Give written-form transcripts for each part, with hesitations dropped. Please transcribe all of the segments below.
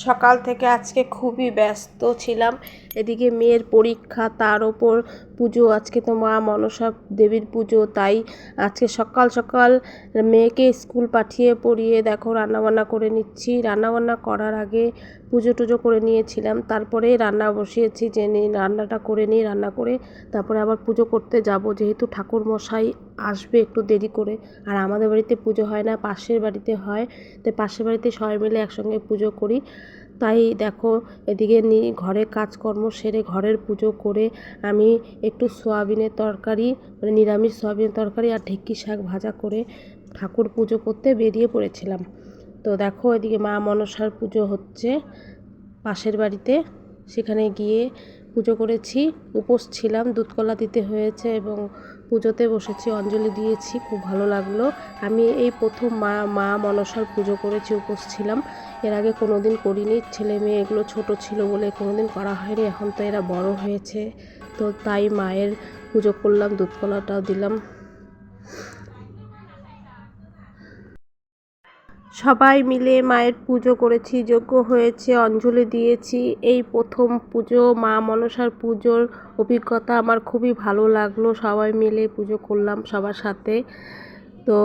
সকাল থেকে আজকে খুবই ব্যস্ত ছিলাম। এদিকে মেয়ের পরীক্ষা, তার ওপর পুজো। আজকে তো মা মনসা দেবীর পুজো, তাই আজকে সকাল সকাল মেয়েকে স্কুল পাঠিয়ে পড়িয়ে দেখো রান্নাবান্না করে নিচ্ছি। রান্নাবান্না করার আগে পুজো টুজো করে নিয়েছিলাম, তারপরে রান্না বসিয়েছি যে রান্নাটা করে নিই। রান্না করে তারপরে আবার পুজো করতে যাব, যেহেতু ঠাকুর মশাই আসবে একটু দেরি করে। আর আমাদের বাড়িতে পুজো হয় না, পাশের বাড়িতে হয়। তো পাশের বাড়িতে সবাই মিলে একসঙ্গে পুজো করি। তাই দেখো এদিকে ঘরে কাজকর্ম সেরে ঘরের পুজো করে আমি একটু সয়াবিনের তরকারি, মানে নিরামিষ সয়াবিনের তরকারি আর ঢেঁকি শাক ভাজা করে ঠাকুর পুজো করতে বেরিয়ে পড়েছিলাম। তো দেখো এদিকে মা মনসার পুজো হচ্ছে পাশের বাড়িতে, সেখানে গিয়ে পুজো করেছি। উপোস ছিলাম, দুধকলা দিতে হয়েছে এবং পুজোতে বসেছি, অঞ্জলি দিয়েছি, খুব ভালো লাগলো। আমি এই প্রথম মা মনসার পুজো করেছি, উপোস ছিলাম। এর আগে কোনো দিন করিনি, ছেলে মেয়ে এগুলো ছোট ছিল বলে কোনো দিন করা হয়নি। এখন তো এরা বড় হয়েছে, তো তাই মায়ের পুজো করলাম, দুধকলাটাও দিলাম। সবাই মিলে মায়ের পুজো করেছি, যজ্ঞ হয়েছে, অঞ্জলি দিয়েছি। এই প্রথম পুজো, মা মনসার পুজোর অভিজ্ঞতা আমার খুবই ভালো লাগলো। সবাই মিলে পুজো করলাম সবার সাথে। তো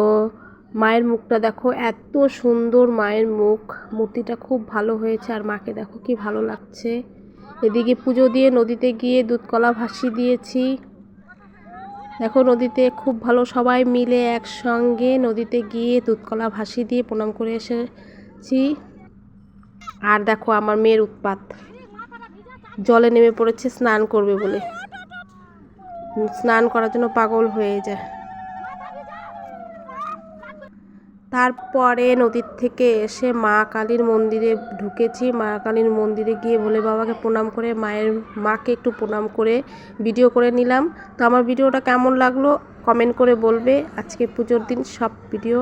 মায়ের মুখটা দেখো, এত সুন্দর মায়ের মুখ, মূর্তিটা খুব ভালো হয়েছে। আর মাকে দেখো কি ভালো লাগছে। এদিকে পুজো দিয়ে নদীতে গিয়ে দুধকলা ভাসিয়ে দিয়েছি। দেখো নদীতে খুব ভালো, সবাই মিলে একসঙ্গে নদীতে গিয়ে দুধকলা ভাসিয়ে দিয়ে প্রণাম করে এসেছি। আর দেখো আমার মেয়ের উৎপাত, জলে নেমে পড়েছে স্নান করবে বলে, স্নান করার জন্য পাগল হয়ে যায়। তারপরে নদীর থেকে এসে মা কালীর মন্দিরে ঢুকেছি। মা কালীর মন্দিরে গিয়ে ভোলে বাবাকে প্রণাম করে মাকে একটু প্রণাম করে ভিডিও করে নিলাম। তো আমার ভিডিওটা কেমন লাগলো কমেন্ট করে বলবে। আজকে পুজোর দিন সব ভিডিও